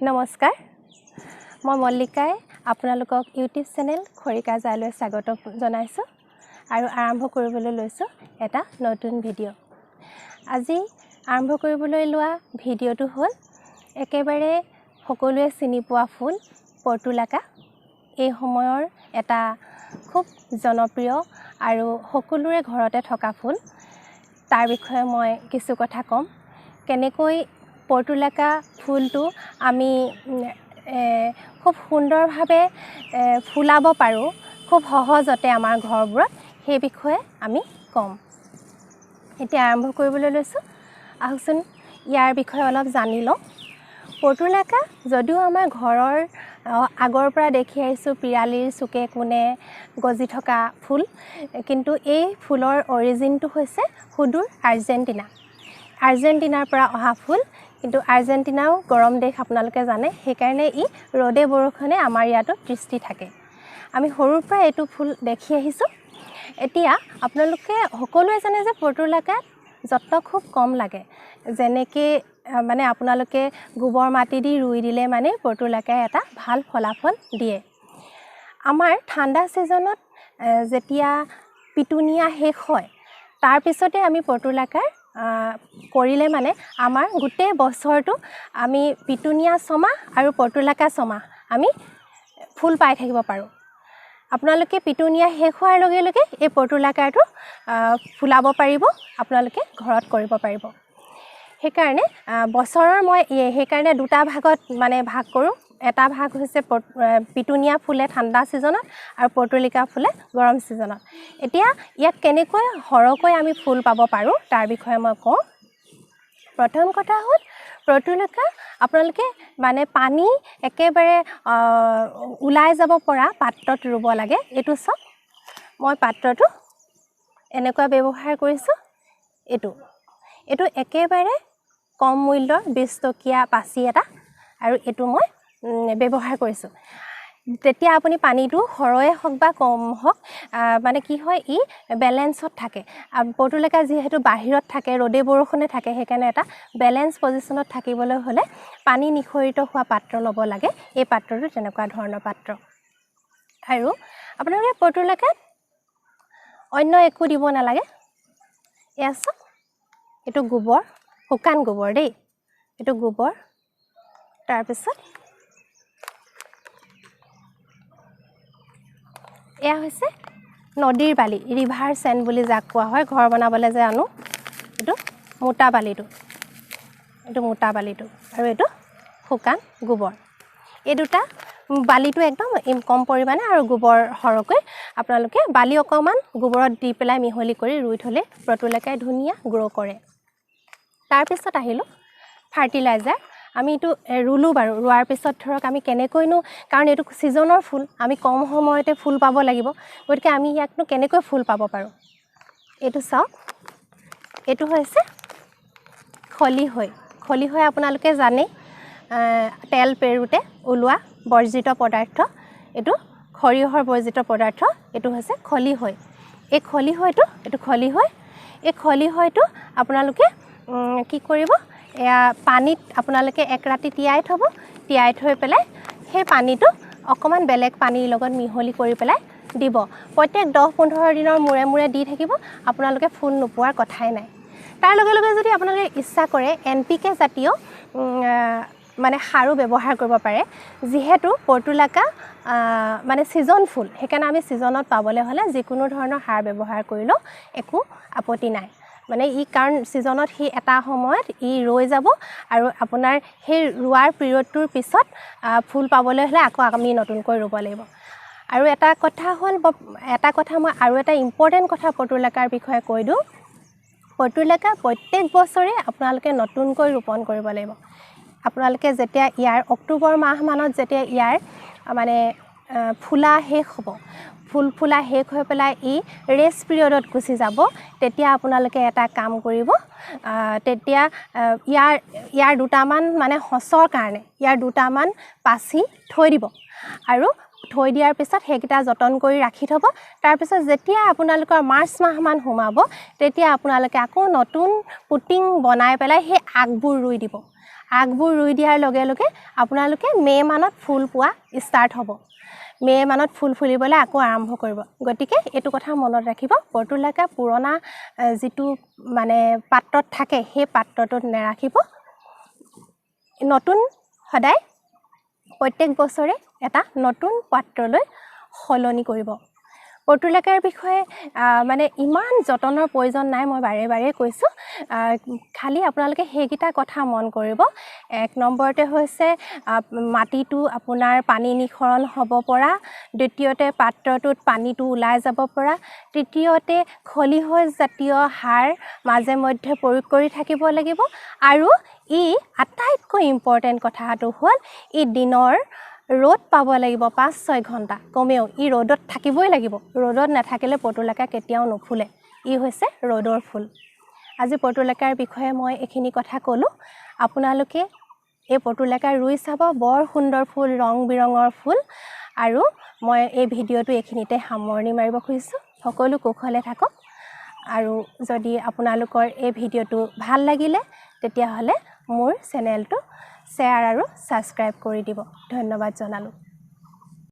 নমস্কাৰ মই মল্লিকাই আপোনালোকক ইউটিউব চেনেল খৰিকা জালৈ স্বাগত জনাইছো আৰু আৰম্ভ কৰিবলৈ লৈছো এটা নতুন ভিডিঅ' আজি আৰম্ভ কৰিবলৈ লোৱা ভিডিঅ'টো হ'ল একেবাৰে সকলোৱে চিনি পোৱা ফুল পৰ্তুলাকা এই সময়ৰ এটা খুব জনপ্ৰিয় আৰু সকলোৰে ঘৰতে থকা ফুল তাৰ বিষয়ে মই কিছু কথা কম কেনেকৈ পৰ্তুলাকা ফুলটো আমি খুব সুন্দৰভাৱে ফুলাব পাৰোঁ খুব সহজতে আমাৰ ঘৰবোৰত সেই বিষয়ে আমি কম এতিয়া আৰম্ভ কৰিবলৈ লৈছো আহকচোন ইয়াৰ বিষয়ে অলপ জানি লওঁ পৰ্তুলাকা যদিও আমাৰ ঘৰৰ আগৰ পৰা দেখি আহিছো পিৰালিৰ চুকে কোণে গজি থকা ফুল কিন্তু এই ফুলৰ অৰিজিনটো হৈছে সুদূৰ আৰ্জেণ্টিনাৰ পৰা অহা ফুল কিন্তু আৰ্জেণ্টিনাও গৰম দেশ আপোনালোকে জানে সেইকাৰণে ই ৰদে বৰষুণে আমাৰ ইয়াতো দৃষ্টি থাকে আমি সৰুৰ পৰা এইটো ফুল দেখি আহিছো এতিয়া আপোনালোকে সকলোৱে জানে যে পৰ্তুলাকাত যত্ন খুব কম লাগে যেনেকৈ মানে আপোনালোকে গোবৰ মাটি দি ৰুই দিলে মানে পৰ্তুলাকাই এটা ভাল ফলাফল দিয়ে আমাৰ ঠাণ্ডা সিজনত যেতিয়া পিটুনিয়া শেষ হয় তাৰ পিছতে আমি পৰ্তুলাকাৰ কৰিলে মানে আমাৰ গোটেই বছৰটো আমি পিটুনিয়া ছমাহ আৰু পৰ্তুলাকা ছমাহ আমি ফুল পাই থাকিব পাৰোঁ আপোনালোকে পিটুনিয়া শেষ হোৱাৰ লগে লগে এই পৰ্তুলাকাটো ফুলাব পাৰিব আপোনালোকে ঘৰত কৰিব পাৰিব সেইকাৰণে বছৰৰ মই সেইকাৰণে দুটা ভাগত মানে ভাগ কৰোঁ এটা ভাগ হৈছে পিটুনিয়া ফুলে ঠাণ্ডা সিজনত আৰু পৰ্তুলাকা ফুলে গৰম সিজনত এতিয়া ইয়াক কেনেকৈ হৰকৈ আমি ফুল পাব পাৰোঁ তাৰ বিষয়ে মই কওঁ প্ৰথম কথা হ'ল পৰ্তুলাকা আপোনালোকে মানে পানী একেবাৰে ওলাই যাব পৰা পাত্ৰত ৰুব লাগে এইটো সব মই পাত্ৰটো এনেকুৱা ব্যৱহাৰ কৰিছো এইটো একেবাৰে কম মূল্যৰ 20 টকীয়া পাচি এটা আৰু এইটো মই ব্যৱহাৰ কৰিছো তেতিয়া আপুনি পানীটো হৰয়ে হওক বা কম হওক মানে কি হয় ই বেলেন্সত থাকে পৰ্তুলাকা যেহেতু বাহিৰত থাকে ৰদে বৰষুণে থাকে সেইকাৰণে এটা বেলেন্স পজিশনত থাকিবলৈ হলে পানী নিখৰিত হোৱা পাত্ৰ ল'ব লাগে এই পাত্ৰটো তেনেকুৱা ধৰণৰ পাত্ৰ আৰু আপোনালোকে পৰ্তুলাকাত অন্য একো দিব নালাগে এয়া সব এইটো গোবৰ শুকান গোবৰ দেই এইটো গোবৰ তাৰ পিছত এয়া হৈছে নদীৰ বালি ৰিভাৰ সেন্ড বুলি যাক কোৱা হয় ঘৰ বনাবলৈ যে আনো এইটো মোটা বালিটো আৰু এইটো শুকান গোবৰ এই দুটা বালিটো একদম কম পৰিমাণে আৰু গোবৰ হৰকৈ আপোনালোকে বালি অকমান গোবৰত দি পেলাই মিহলি কৰি ৰুই থলে পৰ্তুলাকাই ধুনীয়া গ্ৰো কৰে তাৰ পিছত আহিলো ফাৰ্টিলাইজাৰ আমি এইটো ৰুলো বাৰু ৰুৱাৰ পিছত ধৰক আমি কেনেকৈনো কাৰণ এইটো সিজনৰ ফুল আমি কম সময়তে ফুল পাব লাগিব গতিকে আমি ইয়াকনো কেনেকৈ ফুল পাব পাৰো এইটো চাওক এইটো হৈছে খলিহৈ আপোনালোকে জানে তেল পেৰুতে ওলোৱা বৰ্জিত পদাৰ্থ এইটো খৰিহৰ বৰ্জিত পদাৰ্থ এইটো হৈছে খলিহৈ এই খলিহৈটো আপোনালোকে কি কৰিব এয়া পানীত আপোনালোকে এক ৰাতি তিয়াই থৈ পেলাই সেই পানীটো অকমান বেলেগ পানীৰ লগত মিহলি কৰি পেলাই দিব প্ৰত্যেক 10-15 দিনৰ মূৰে দি থাকিব আপোনালোকে ফুল নোপোৱাৰ কথাই নাই তাৰ লগে লগে যদি আপোনালোকে ইচ্ছা কৰে এনপিকে জাতীয় মানে সাৰো ব্যৱহাৰ কৰিব পাৰে যিহেতু পৰ্তুলাকা মানে সিজন ফুল সেইকাৰণে আমি সিজনত পাবলৈ হলে যিকোনো ধৰণৰ সাৰ ব্যৱহাৰ কৰিলেও একো আপত্তি নাই মানে ই কাৰণ সিজনত হি এটা সময়ত ই ৰৈ যাব আৰু আপোনাৰ সেই ৰুৱাৰ পিৰিয়ডটোৰ পিছত ফুল পাবলৈ হলে আকৌ আমি নতুনকৈ ৰুব লাগিব আৰু এটা কথা মই আৰু এটা ইম্পৰ্টেন্ট কথা পৰ্তুলাকাৰ বিষয়ে কৈ দিওঁ পৰ্তুলাকা প্ৰত্যেক বছৰে আপোনালোকে নতুনকৈ ৰোপণ কৰিব লাগিব আপোনালোকে যেতিয়া ইয়াৰ অক্টোবৰ মাহ মানত যেতিয়া ইয়াৰ মানে ফুলা শেষ হ'ব ফুলা শেষ হৈ পেলাই ই ৰেষ্ট পিৰিয়ডত গুচি যাব তেতিয়া আপোনালোকে এটা কাম কৰিব তেতিয়া ইয়াৰ দুটামান মানে হসৰ কাৰণে ইয়াৰ দুটামান পাচি থৈ দিব আৰু থৈ দিয়াৰ পিছত হেকিটা যতন কৰি ৰাখি থব তাৰ পিছত যেতিয়া আপোনালোকৰ মাৰ্চ মাহ মান হোমাব তেতিয়া আপোনালোকে আকৌ নতুন পুটিং বনাই পেলাই হে আগবোৰ ৰুই দিব আগবোৰ ৰুই দিয়াৰ লগে লগে আপোনালোকে মে মানত ফুল পোৱা ষ্টাৰ্ট হ'ব মে মানত ফুল ফুলিবলৈ আকৌ আৰম্ভ কৰিব গতিকে এইটো কথা মনত ৰাখিব পৰ্তুলাকা পুৰণা যিটো মানে পাত্ৰত থাকে সেই পাত্ৰটোত নেৰাখিব নতুন সদায় প্ৰত্যেক বছৰে এটা নতুন পাত্ৰলৈ সলনি কৰিব পৰ্তুলাকাৰ বিষয়ে মানে ইমান যতনৰ প্ৰয়োজন নাই মই বাৰে বাৰে কৈছোঁ খালি আপোনালোকে সেইকেইটা কথা মন কৰিব এক নম্বৰতে হৈছে মাটিটো আপোনাৰ পানী নিখৰণ হ'ব পৰা দ্বিতীয়তে পাত্ৰটোত পানীটো ওলাই যাব পৰা তৃতীয়তে খলিহৈ জাতীয় সাৰ মাজে মধ্যে প্ৰয়োগ কৰি থাকিব লাগিব আৰু ই আটাইতকৈ ইম্পৰ্টেণ্ট কথাটো হ'ল ই দিনৰ ৰ'দ পাব লাগিব 5-6 ঘণ্টা কমেও ই ৰ'দত থাকিবই লাগিব ৰ'দত নাথাকিলে পৰ্তুলাকা কেতিয়াও নুফুলে ই হৈছে ৰ'দৰ ফুল আজি পৰ্তুলাকাৰ বিষয়ে মই এইখিনি কথা ক'লোঁ আপোনালোকে এই পৰ্তুলাকা ৰুই চাব বৰ সুন্দৰ ফুল ৰং বিৰঙৰ ফুল আৰু মই এই ভিডিঅ'টো এইখিনিতে সামৰণি মাৰিব খুজিছোঁ সকলো কুশলে থাকক আৰু যদি আপোনালোকৰ এই ভিডিঅ'টো ভাল লাগিলে তেতিয়াহ'লে মোৰ চেনেলটো শ্বেয়াৰ আৰু ছাবস্ক্ৰাইব কৰি দিব ধন্যবাদ জনালোঁ